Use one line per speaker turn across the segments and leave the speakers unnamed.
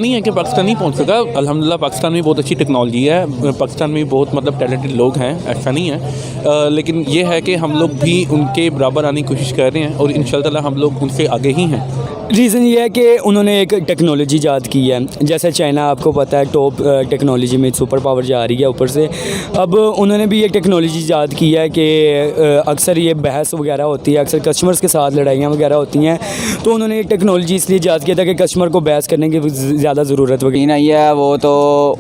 नहीं है कि पाकिस्तान नहीं पहुंच सका। अल्हम्दुलिल्लाह पाकिस्तान में बहुत अच्छी टेक्नोलॉजी है, पाकिस्तान में बहुत मतलब टैलेंटेड लोग हैं, ऐसा नहीं है। लेकिन ये है कि हम लोग भी उनके बराबर आने की कोशिश कर रहे हैं और इंशाअल्लाह ताला हम लोग उनसे आगे ही हैं।
रीज़न ये है कि उन्होंने एक टेक्नोलॉजी ईजाद की है, जैसे चाइना आपको पता है टॉप टेक्नोलॉजी में सुपर पावर जा रही है ऊपर से। अब उन्होंने भी एक टेक्नोलॉजी ईजाद की है कि अक्सर ये बहस वगैरह होती है, अक्सर कस्टमर्स के साथ लड़ाइयाँ वगैरह होती हैं, तो उन्होंने एक टेक्नोलॉजी इसलिए ईजाद किया था कि कस्टमर को बहस करने की ज़्यादा ज़रूरत वगैरह
नहीं है। वो तो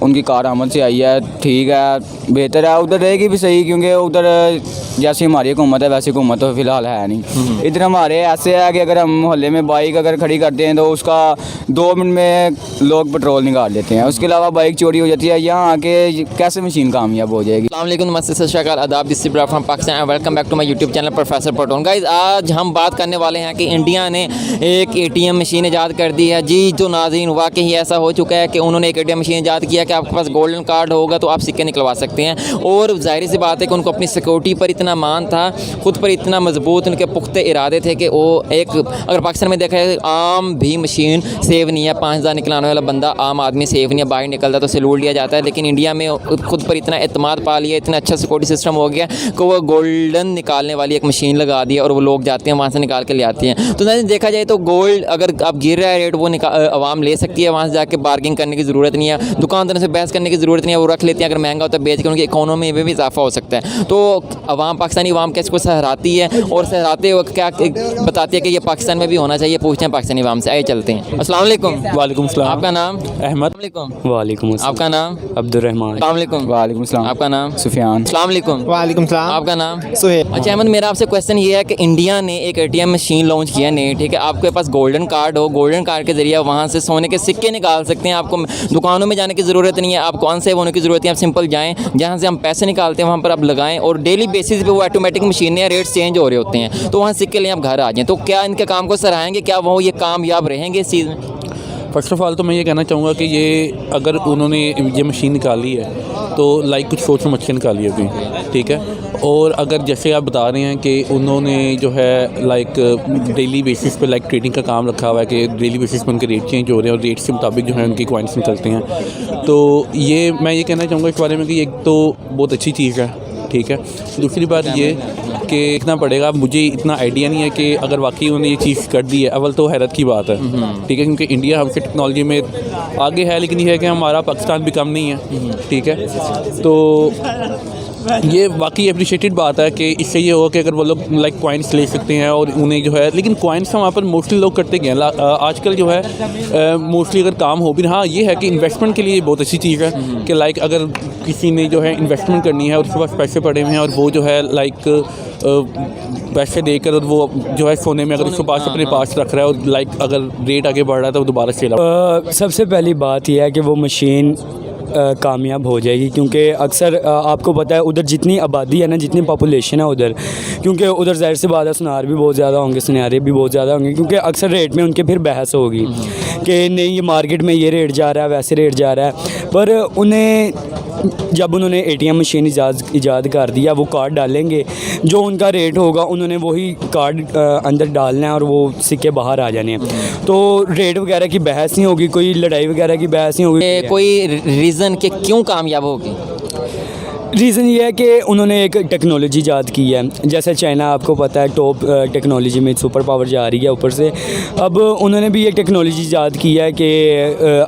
उनकी कारआमद से आई है, ठीक है, बेहतर है, उधर रहेगी भी सही, क्योंकि उधर जैसी हमारी हुकूमत है वैसी हुकूमत तो फ़िलहाल है नहीं। इधर हमारे ऐसे है कि अगर हम मोहल्ले में बाइक अगर खड़ी करते हैं तो उसका 2 मिनट में लोग पेट्रोल निकाल लेते हैं। उसके अलावा बाइक चोरी हो जाती है, यहाँ आके कैसे मशीन कामयाब हो जाएगी।
अस्सलाम वालेकुम, नमस्ते, सत श्री अकाल, आदाब, this is Ibrahim from Pakistan. Welcome back to my YouTube channel professor Paton. Guys, आज हम बात करने वाले हैं कि इंडिया ने एक ATM मशीन ईजाद कर दी है। जी जो नाज़रीन, वाकई ऐसा हो चुका है कि उन्होंने एक ATM मशीन ईजाद किया कि आपके पास गोल्डन कार्ड होगा तो आप सिक्के निकलवा सकते हैं। और जाहिर सी बात है कि उनको अपनी सिक्योरिटी पर इतना मान था, खुद पर इतना मजबूत उनके पुख्ते इरादे थे कि वो एक, अगर पाकिस्तान में देखा है, आम भी मशीन सेव नहीं है। 5000 निकलाने वाला बंदा, आम आदमी सेव नहीं है, बाहर निकलता तो सैल्यूट लिया जाता है। लेकिन इंडिया में खुद पर इतना एतमाद पा लिया, इतना अच्छा सिक्योरिटी सिस्टम हो गया कि वो गोल्डन निकालने वाली एक मशीन लगा दी है और वो लोग जाते हैं वहाँ से निकाल के ले आते हैं। तो देखा जाए तो गोल्ड अगर अब गिर रहा है रेट, वो आवाम ले सकती है, वहाँ से जाके बार्गिंग करने की ज़रूरत नहीं है, दुकानदारों से बहस करने की ज़रूरत नहीं है, वो रख लेते हैं, अगर महंगा होता है बेच के उनकी इकोनॉमी में भी इजाफा हो सकता है। तो अवाम, पाकिस्तानी अवाम कैसे को सहराती है और सहराते वक्त क्या बताती है कि ये पाकिस्तान में भी होना चाहिए। पूछते हैं पाकिस्तानी अवाम से, आइए चलते हैं। अस्सलाम वालेकुम।
वालेकुम सलाम।
आपका नाम?
अहमद।
वालेकुम अस्सलाम।
आपका नाम?
अब्दुर्रहमान।
अस्सलाम वालेकुम।
वालेकुम सलाम।
आपका नाम?
सुफियान।
अस्सलाम वालेकुम।
वालेकुम सलाम।
आपका नाम?
सुहेल।
अच्छा अहमद, मेरा आपसे क्वेश्चन ये है कि इंडिया ने एक ATM मशीन लॉन्च किया नहीं, ठीक है, आपके पास गोल्डन कार्ड हो, गोल्डन कार्ड के जरिए वहाँ से सोने के सिक्के निकाल सकते हैं। आपको दुकानों में जाने की ज़रूरत नहीं है, आपको अनसेव होने की ज़रूरत है। आप सिंपल जाएँ, जहाँ से हम पैसे निकालते हैं वहाँ पर आप लगाएं और डेली बेसिस पे वो ऑटोमेटिक मशीनें या रेट चेंज हो रहे होते हैं, तो वहाँ सिक्के लें, आप घर आ जाएँ। तो क्या इनके काम को सराहेंगे? क्या वो ये कामयाब रहेंगे इस चीज़ में?
फ़र्स्ट ऑफ़ ऑल तो मैं ये कहना चाहूँगा कि ये अगर उन्होंने ये मशीन निकाली है तो लाइक कुछ सोच समझ के निकाली होगी, ठीक है। और अगर जैसे आप बता रहे हैं कि उन्होंने जो है लाइक डेली बेसिस पे लाइक ट्रेडिंग का काम रखा हुआ है कि डेली बेसिस पे उनके रेट चेंज हो रहे हैं और रेट के मुताबिक जो है उनकी कॉइन्स निकलते हैं, तो ये मैं ये कहना चाहूँगा इस बारे में कि एक तो बहुत अच्छी चीज़ है, ठीक है। दूसरी बात ये कि देखना पड़ेगा, मुझे इतना आइडिया नहीं है कि अगर वाकई उन्होंने ये चीज़ कर दी है, अव्वल तो हैरत की बात है, ठीक है, क्योंकि इंडिया हमसे टेक्नोलॉजी में आगे है, लेकिन ये है कि हमारा पाकिस्तान भी कम नहीं है, ठीक है। तो ये वाकई अप्रिशिएटेड बात है कि इससे ये होगा कि अगर वो लोग लाइक कॉइन्स ले सकते हैं और उन्हें जो है, लेकिन कॉइन्स वहाँ पर मोस्टली लोग करते गए हैं आजकल जो है मोस्टली अगर काम हो भी, हाँ ये है कि इन्वेस्टमेंट के लिए बहुत अच्छी चीज़ है कि लाइक अगर किसी ने जो है इन्वेस्टमेंट करनी है और उसके पास पैसे पड़े हुए हैं और वो जो है लाइक पैसे देकर और वो जो है सोने में अगर उसके पास अपने पास रख रहा है और लाइक अगर रेट आगे बढ़ रहा है तो दोबारा सेल।
सबसे पहली बात यह है कि वो मशीन कामयाब हो जाएगी, क्योंकि अक्सर आपको पता है उधर जितनी आबादी है ना, जितनी पॉपुलेशन है उधर, क्योंकि उधर ज़ाहिर सी बात है सुनार भी बहुत ज़्यादा होंगे, सुनारे भी बहुत ज़्यादा होंगे, क्योंकि अक्सर रेट में उनके फिर बहस होगी कि नहीं ये मार्केट में ये रेट जा रहा है, वैसे रेट जा रहा है। पर उन्हें जब उन्होंने ATM मशीन ईजाद कर दिया, वो कार्ड डालेंगे, जो उनका रेट होगा उन्होंने वही कार्ड अंदर डालना है और वो सिक्के बाहर आ जाने हैं। तो रेट वगैरह की बहस नहीं होगी, कोई लड़ाई वगैरह की बहस नहीं होगी।
कोई रीज़न कि क्यों कामयाब होगी?
रीज़न ये है कि उन्होंने एक टेक्नोलॉजी ईजाद की है, जैसे चाइना आपको पता है टॉप टेक्नोलॉजी में सुपर पावर जा रही है ऊपर से। अब उन्होंने भी एक टेक्नोलॉजी ईजाद की है कि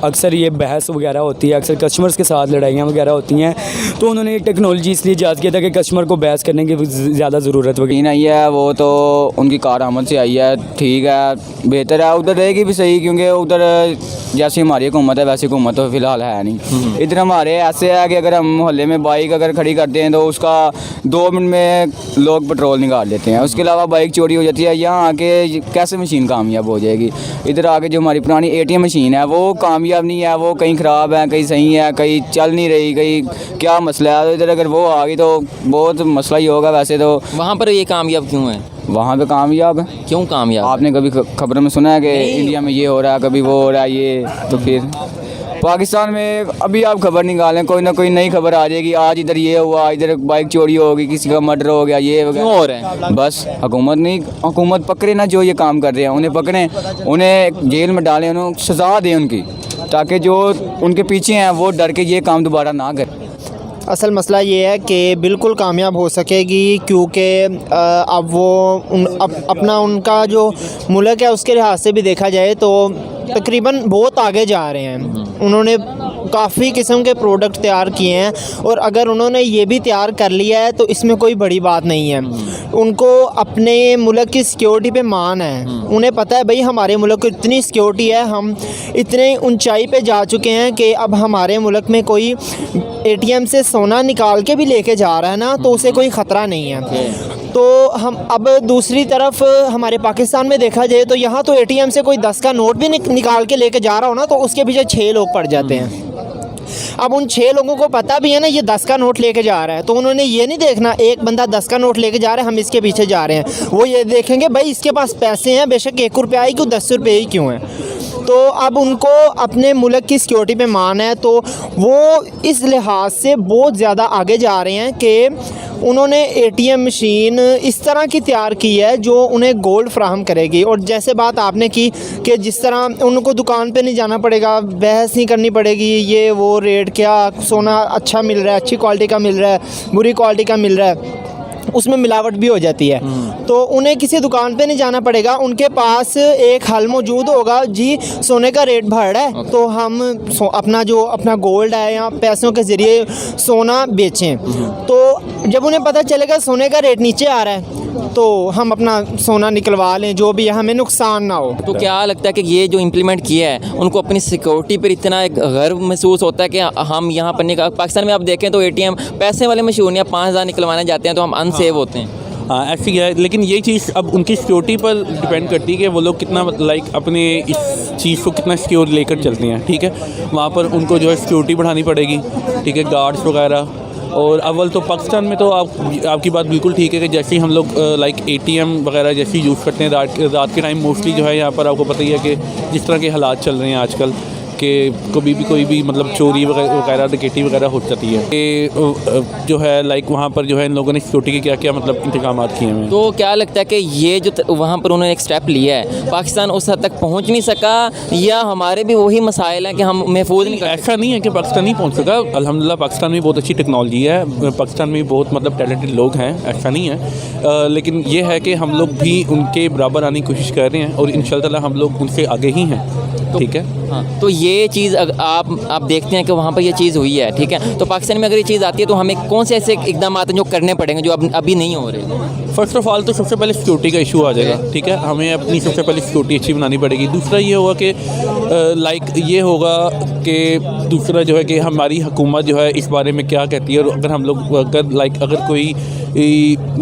अक्सर ये बहस वगैरह होती है, अक्सर कस्टमर्स के साथ लड़ाइयाँ वगैरह होती हैं, तो उन्होंने एक टेक्नोलॉजी इसलिए ईजाद किया था कि कस्टमर को बहस करने की ज़्यादा ज़रूरत वगैरह
नहीं है। वो तो उनकी कारआमद से आई है, ठीक है, बेहतर है, उधर रहेगी भी सही, क्योंकि उधर जैसी हमारी हुकूमत है वैसी हुकूमत तो फ़िलहाल है नहीं। इधर हमारे ऐसे है कि अगर हम मोहल्ले में बाइक अगर खड़ी करते हैं तो उसका 2 मिनट में लोग पेट्रोल निकाल लेते हैं। उसके अलावा बाइक चोरी हो जाती है, यहाँ आके कैसे मशीन कामयाब हो जाएगी। इधर आके जो हमारी पुरानी ATM मशीन है वो कामयाब नहीं है, वो कहीं ख़राब है, कहीं सही है, कहीं चल नहीं रही, कहीं क्या मसला है। तो इधर अगर वो आ गई तो बहुत मसला ही होगा। वैसे तो
वहाँ पर ये कामयाब क्यों है?
वहाँ पे कामयाब है।
क्यों कामयाब?
आपने कभी खबरों में सुना है कि इंडिया में ये हो रहा है, कभी वो हो रहा है, ये तो फिर पाकिस्तान में अभी आप खबर निकालें, कोई ना कोई नई खबर आ जाएगी। आज इधर ये हुआ, इधर बाइक चोरी होगी, किसी का मर्डर हो गया, ये
क्यों हो रहा है?
बस हुकूमत पकड़े ना, जो ये काम कर रहे हैं उन्हें पकड़ें, उन्हें जेल में डालें, उन्हें सज़ा दें उनकी, ताकि जो उनके पीछे हैं वो डर के ये काम दोबारा ना करें।
असल मसला ये है कि बिल्कुल कामयाब हो सकेगी, क्योंकि अब वो अपना उनका जो मुल्क है उसके लिहाज से भी देखा जाए तो तकरीबन बहुत आगे जा रहे हैं। उन्होंने काफ़ी किस्म के प्रोडक्ट तैयार किए हैं, और अगर उन्होंने ये भी तैयार कर लिया है तो इसमें कोई बड़ी बात नहीं है। उनको अपने मुल्क की सिक्योरिटी पे मान है, उन्हें पता है भाई हमारे मुल्क को इतनी सिक्योरिटी है, हम इतने ऊंचाई पे जा चुके हैं कि अब हमारे मुल्क में कोई एटीएम से सोना निकाल के भी लेके जा रहा है ना तो उसे कोई ख़तरा नहीं है। तो हम अब दूसरी तरफ हमारे पाकिस्तान में देखा जाए तो यहाँ तो एटीएम से कोई 10 का नोट भी निकाल के लेके जा रहा हो ना तो उसके पीछे 6 लोग पड़ जाते हैं। अब उन 6 लोगों को पता भी है ना ये 10 का नोट लेके जा रहा है, तो उन्होंने ये नहीं देखना एक बंदा 10 का नोट लेके जा रहा है हम इसके पीछे जा रहे हैं, वो ये देखेंगे भाई इसके पास पैसे हैं, बेशक 1 रुपया ही क्यों 10 रुपये ही क्यों है। तो अब उनको अपने मुल्क की सिक्योरिटी पे मान है, तो वो इस लिहाज से बहुत ज़्यादा आगे जा रहे हैं कि उन्होंने एटीएम मशीन इस तरह की तैयार की है जो उन्हें गोल्ड फ्राहम करेगी। और जैसे बात आपने की कि जिस तरह उनको दुकान पे नहीं जाना पड़ेगा, बहस नहीं करनी पड़ेगी ये वो रेट क्या, सोना अच्छा मिल रहा है, अच्छी क्वालिटी का मिल रहा है, बुरी क्वालिटी का मिल रहा है, उसमें मिलावट भी हो जाती है, तो उन्हें किसी दुकान पे नहीं जाना पड़ेगा। उनके पास एक हल मौजूद होगा, जी सोने का रेट बढ़ रहा है तो हम अपना गोल्ड है या पैसों के ज़रिए सोना बेचें। तो जब उन्हें पता चलेगा सोने का रेट नीचे आ रहा है तो हम अपना सोना निकलवा लें, जो भी है हमें नुकसान ना हो।
तो क्या लगता है कि ये जो इम्प्लीमेंट किया है उनको अपनी सिक्योरिटी पर इतना एक गर्व महसूस होता है कि हम यहाँ पर निकाल, पाकिस्तान में आप देखें तो एटीएम पैसे वाले मशीन या 5,000 निकलवाने जाते हैं तो हम अनसेव होते हैं।
हाँ ऐसी है, लेकिन ये चीज़ अब उनकी सिक्योरिटी पर डिपेंड करती है कि वो लोग कितना अपने इस चीज़ को कितना सिक्योर लेकर चलते हैं। ठीक है, वहाँ पर उनको जो है सिक्योरिटी बढ़ानी पड़ेगी, ठीक है, गार्ड्स वगैरह। और अव्वल तो पाकिस्तान में तो आपकी बात बिल्कुल ठीक है कि जैसे ही हम लोग एटीएम वगैरह जैसे यूज़ करते हैं रात के टाइम मोस्टली जो है यहाँ पर आपको पता ही है कि जिस तरह के हालात चल रहे हैं आजकल कि कभी भी कोई भी मतलब चोरी वगैरह डकैती वगैरह हो जाती है कि जो है वहाँ पर जो है इन लोगों ने सिक्योरिटी के क्या क्या मतलब इंतजाम किए हैं।
तो क्या लगता है कि ये जो वहाँ पर उन्होंने एक स्टेप लिया है पाकिस्तान उस हद तक पहुँच नहीं सका, या हमारे भी वही मसाइल हैं कि हम महफूज नहीं कर?
ऐसा नहीं है कि पाकिस्तान नहीं पहुँच सका, अल्हम्दुलिल्लाह पाकिस्तान में बहुत अच्छी टेक्नोलॉजी है, पाकिस्तान में बहुत मतलब टैलेंटेड लोग हैं, ऐसा नहीं है। लेकिन ये है कि हम लोग भी उनके बराबर आने की कोशिश कर रहे हैं और इंशाअल्लाह हम लोग उनसे आगे ही हैं। ठीक है,
हाँ, तो ये चीज़ आप देखते हैं कि वहाँ पर ये चीज़ हुई है, ठीक है, तो पाकिस्तान में अगर ये चीज़ आती है तो हमें कौन से ऐसे इकदाम जो करने पड़ेंगे जो अभी नहीं हो रहे?
फर्स्ट ऑफ ऑल तो सबसे पहले सिक्योरिटी का इशू आ जाएगा। ठीक है, हमें अपनी सबसे पहले सिक्योरिटी अच्छी बनानी पड़ेगी। दूसरा ये होगा कि ये होगा कि दूसरा जो है कि हमारी हुकूमत जो है इस बारे में क्या कहती है, और अगर हम लोग अगर कोई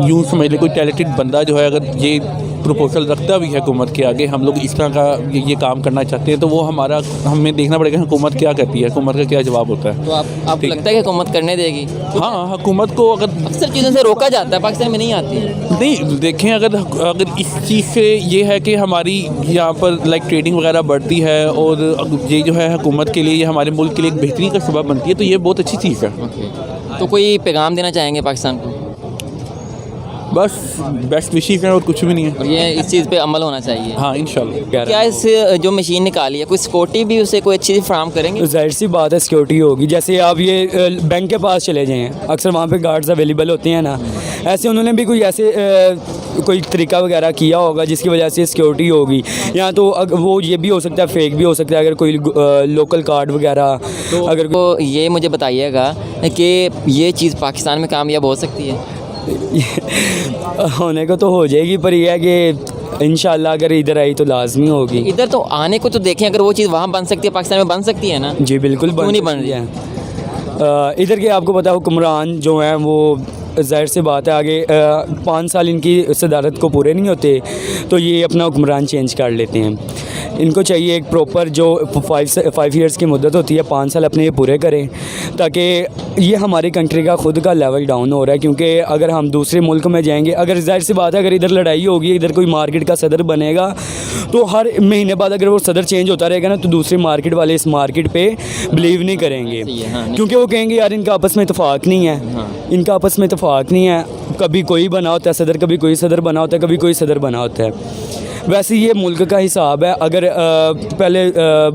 यूँ समझ ले कोई टैलेंटेड बंदा जो है अगर ये प्रपोजल रखता भी है हुकूमत के आगे, हम लोग इस तरह का ये काम करना चाहते हैं, तो वो हमें देखना पड़ेगा हुकूमत क्या कहती है, हुकूमत का क्या जवाब होता है।
तो आपको लगता है कि हुकूमत करने देगी?
हाँ, हुकूमत को अगर
अक्सर चीज़ों से रोका जाता है, पाकिस्तान में नहीं आती है।
नहीं, देखें अगर इस चीज़ से ये है कि हमारी यहाँ पर ट्रेडिंग वगैरह बढ़ती है और ये जो है हुकूमत के लिए, ये हमारे मुल्क के लिए एक बेहतरी का सबब बनती है, तो ये बहुत अच्छी चीज़ है।
तो कोई पैगाम देना चाहेंगे पाकिस्तान को?
बस बेस्ट विशेस हैं और कुछ भी नहीं है,
और ये इस चीज़ पे अमल होना चाहिए।
हाँ इंशाल्लाह।
क्या इस जो मशीन निकाली है कोई सिक्योरिटी भी उसे कोई अच्छी फ्राहम करेंगे?
जाहिर सी बात है सिक्योरिटी होगी। जैसे आप ये बैंक के पास चले जाएँ, अक्सर वहाँ पे गार्ड्स अवेलेबल होते हैं ना, ऐसे उन्होंने भी कोई ऐसे कोई तरीका वगैरह किया होगा जिसकी वजह से सिक्योरिटी होगी। या तो वो ये भी हो सकता है, फेक भी हो सकता है, अगर कोई लोकल कार्ड वगैरह
तो
अगर
तो ये मुझे बताइएगा कि ये चीज़ पाकिस्तान में कामयाब हो सकती है?
होने को तो हो जाएगी, पर यह है कि इंशाल्लाह अगर इधर आई तो लाजमी होगी।
इधर तो आने को तो देखें, अगर वो चीज़ वहाँ बन सकती है पाकिस्तान में बन सकती है ना?
जी बिल्कुल
क्यों नहीं बन रही
है। इधर के आपको पता है हुक्मरान जो हैं वो ज़ाहिर सी बात है आगे 5 साल इनकी सदारत को पूरे नहीं होते तो ये अपना हुक्मरान चेंज कर लेते हैं। इनको चाहिए एक प्रॉपर जो 5 ईयर्स की मुद्दत होती है, 5 साल अपने ये पूरे करें, ताकि ये हमारी कंट्री का खुद का लेवल डाउन हो रहा है। क्योंकि अगर हम दूसरे मुल्क में जाएंगे, अगर ज़ाहिर सी बात है अगर इधर लड़ाई होगी, इधर कोई मार्केट का सदर बनेगा तो हर महीने बाद अगर वो सदर चेंज होता रहेगा ना तो दूसरी मार्केट वाले इस मार्केट पे बिलीव नहीं करेंगे, क्योंकि वो कहेंगे यार इनका आपस में इत्तेफाक नहीं है, इनका आपस में इत्तेफाक नहीं है। कभी कोई बना होता है सदर, कभी कोई सदर बना होता है, कभी कोई सदर बना होता है। वैसे ये मुल्क का हिसाब है। अगर पहले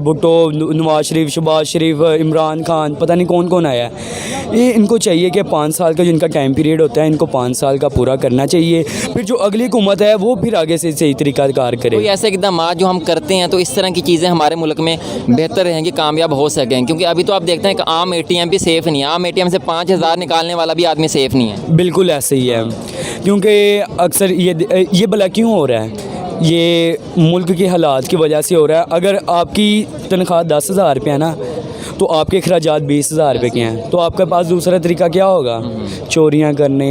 भुट्टो, नवाज शरीफ, शहबाज शरीफ, इमरान खान, पता नहीं कौन कौन आया है, ये इनको चाहिए कि 5 साल का जो इनका टाइम पीरियड होता है इनको 5 साल का पूरा करना चाहिए, फिर जो अगली हुकूमत है वो फिर आगे से सही तरीका कार करे।
कोई ऐसे इकदाम जो हम करते हैं तो इस तरह की चीज़ें हमारे मुल्क में बेहतर रहेंगी, कामयाब हो सकें, क्योंकि अभी तो आप देखते हैं कि आम ATM भी सेफ़ नहीं है। आम ATM से 5,000 निकालने वाला भी आदमी सेफ़ नहीं है।
बिल्कुल ऐसे ही है, क्योंकि अक्सर ये भला क्यों हो रहा है, ये मुल्क के हालात की वजह से हो रहा है। अगर आपकी तनख्वाह 10,000 रुपये है ना, तो आपके अखराजात 20,000 रुपये के हैं, तो आपके पास दूसरा तरीका क्या होगा? चोरियां करने,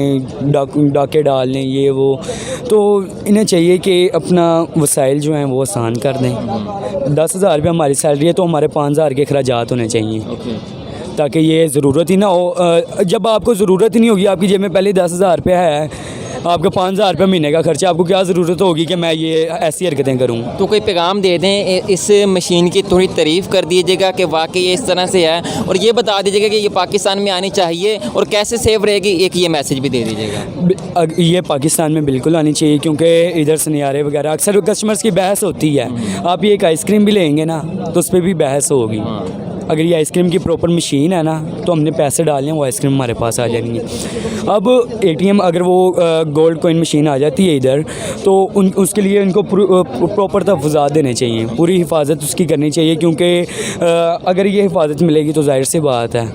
डाके डालने, ये वो। तो इन्हें चाहिए कि अपना वसाइल जो हैं वो आसान कर दें। 10,000 रुपये हमारी सैलरी है तो हमारे 5,000 के अखराजात होने चाहिए, ताकि ये ज़रूरत ही ना हो। जब आपको ज़रूरत ही नहीं होगी, आपकी जेब में पहले 10,000 रुपये है, आपका 5,000 रुपये महीने का खर्चा, आपको क्या ज़रूरत होगी कि मैं ये ऐसी हरकतें करूँ?
तो कोई पैगाम दे दें, इस मशीन की थोड़ी तारीफ़ कर दीजिएगा कि वाकई ये इस तरह से है, और ये बता दीजिएगा कि ये पाकिस्तान में आनी चाहिए और कैसे सेफ रहेगी, एक ये मैसेज भी दे दीजिएगा।
ये पाकिस्तान में बिल्कुल आनी चाहिए, क्योंकि इधर सुनियारे वगैरह अक्सर कस्टमर्स की बहस होती है। आप ये एक आइसक्रीम भी लेंगे ना तो उस पर भी बहस होगी। अगर ये आइसक्रीम की प्रॉपर मशीन है ना तो हमने पैसे डालने, वो आइसक्रीम हमारे पास आ जाएंगी। अब ATM अगर वो गोल्ड कॉइन मशीन आ जाती है इधर, तो उसके लिए इनको प्रॉपर तहफ़्फ़ुज़ात देने चाहिए, पूरी हिफाजत उसकी करनी चाहिए, क्योंकि अगर ये हिफाजत मिलेगी तो जाहिर सी बात है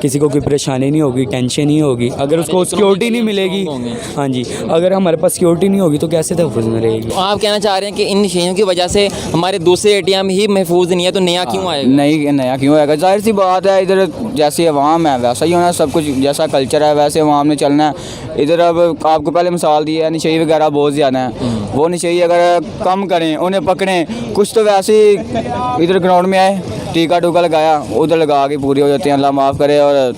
किसी को कोई परेशानी नहीं होगी, टेंशन नहीं होगी। अगर उसको सिक्योरिटी नहीं मिलेगी, हाँ जी, अगर हमारे पास सिक्योरिटी नहीं होगी तो कैसे तहफ़्फ़ुज़ में रहेगी?
तो आप कहना चाह रहे हैं कि इन मशीनों की वजह से हमारे दूसरे ATM ही महफूज नहीं है, तो नया क्यों आएगा?
नहीं, नया क्यों आएगा? जाहिर सी बात है, इधर जैसी अवाम है वैसा ही होना, सब कुछ जैसा कल्चर है वैसे अवाम ने चलना है। इधर अब आपको पहले मिसाल दी है, नशे वगैरह बहुत ज़्यादा है, वो नशे अगर कम करें, उन्हें पकड़ें, कुछ तो वैसे ही इधर ग्राउंड में आए, टीका टूका लगाया, उधर लगा के पूरी हो जाती हैं, अल्लाह माफ़ करे। और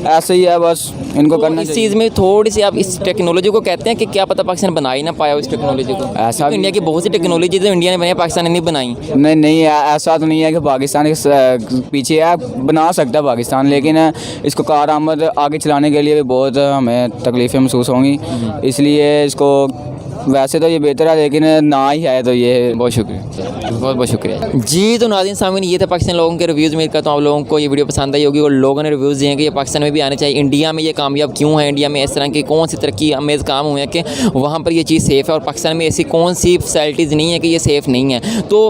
ऐसे ही है, बस इनको
तो
करना
इस
चाहिए।
चीज़ में थोड़ी सी आप इस टेक्नोलॉजी को कहते हैं कि क्या पता पाकिस्तान बना ही ना पाया उस टेक्नोलॉजी को?
ऐसा भी-
इंडिया की बहुत सी टेक्नोलॉजी तो इंडिया ने बनाई, पाकिस्तान ने नहीं बनाई।
नहीं, ऐसा तो नहीं है कि पाकिस्तान के पीछे है, बना सकता है पाकिस्तान, लेकिन इसको कारआमद आगे चलाने के लिए भी बहुत हमें तकलीफ़ें महसूस होंगी, इसलिए इसको वैसे तो ये बेहतर है, लेकिन ना ही है तो ये।
बहुत शुक्रिया, बहुत बहुत शुक्रिया जी। तो नाज़रीन सामीन, ये था पाकिस्तान लोगों के रिव्यूज़। उम्मीद करता हूँ आप लोगों को ये वीडियो पसंद आई होगी और लोगों ने रिव्यूज़ दिए हैं कि ये पाकिस्तान में भी आने चाहिए। इंडिया में ये कामयाब क्यों है, इंडिया में इस तरह की कौन सी तरक्की अमेज़ काम हुए हैं कि वहाँ पर ये चीज़ सेफ़ है, और पाकिस्तान में ऐसी कौन सी फैसिलिटीज़ नहीं है कि ये सेफ़ नहीं है। तो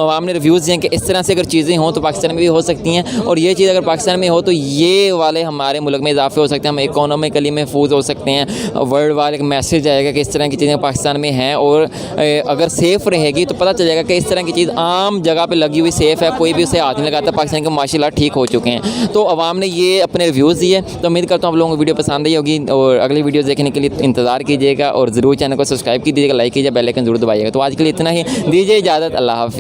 आपने रिव्यूज़ दिए हैं कि इस तरह से अगर चीज़ें हों तो पाकिस्तान में भी हो सकती हैं, और ये चीज़ अगर पाकिस्तान में हो तो ये वाले हमारे मुल्क में इजाफे हो सकते हैं, हम इकोनॉमिकली महफूज हो सकते हैं, वर्ल्ड वाइड एक मैसेज आएगा कि इस तरह की चीज़ें पाकिस्तान में हैं, और अगर सेफ़ रहेगी तो पता चल जाएगा कि इस तरह की चीज़ आम जगह पे लगी हुई सेफ़ है, कोई भी उसे हाथ नहीं लगाता। पाकिस्तान के माशाल्लाह ठीक हो चुके हैं। तो अवाम ने ये अपने रिव्यूज़ दिए, तो उम्मीद करता हूँ आप लोगों को वीडियो पसंद आई होगी, और अगली वीडियो देखने के लिए इंतज़ार कीजिएगा, और ज़रूर चैनल को सब्सक्राइब कीजिएगा, लाइक कीजिए, बेल आइकन ज़रूर दबाइएगा। तो आज के लिए इतना ही, दीजिए इजाज़त, अल्लाह हाफ़िज़।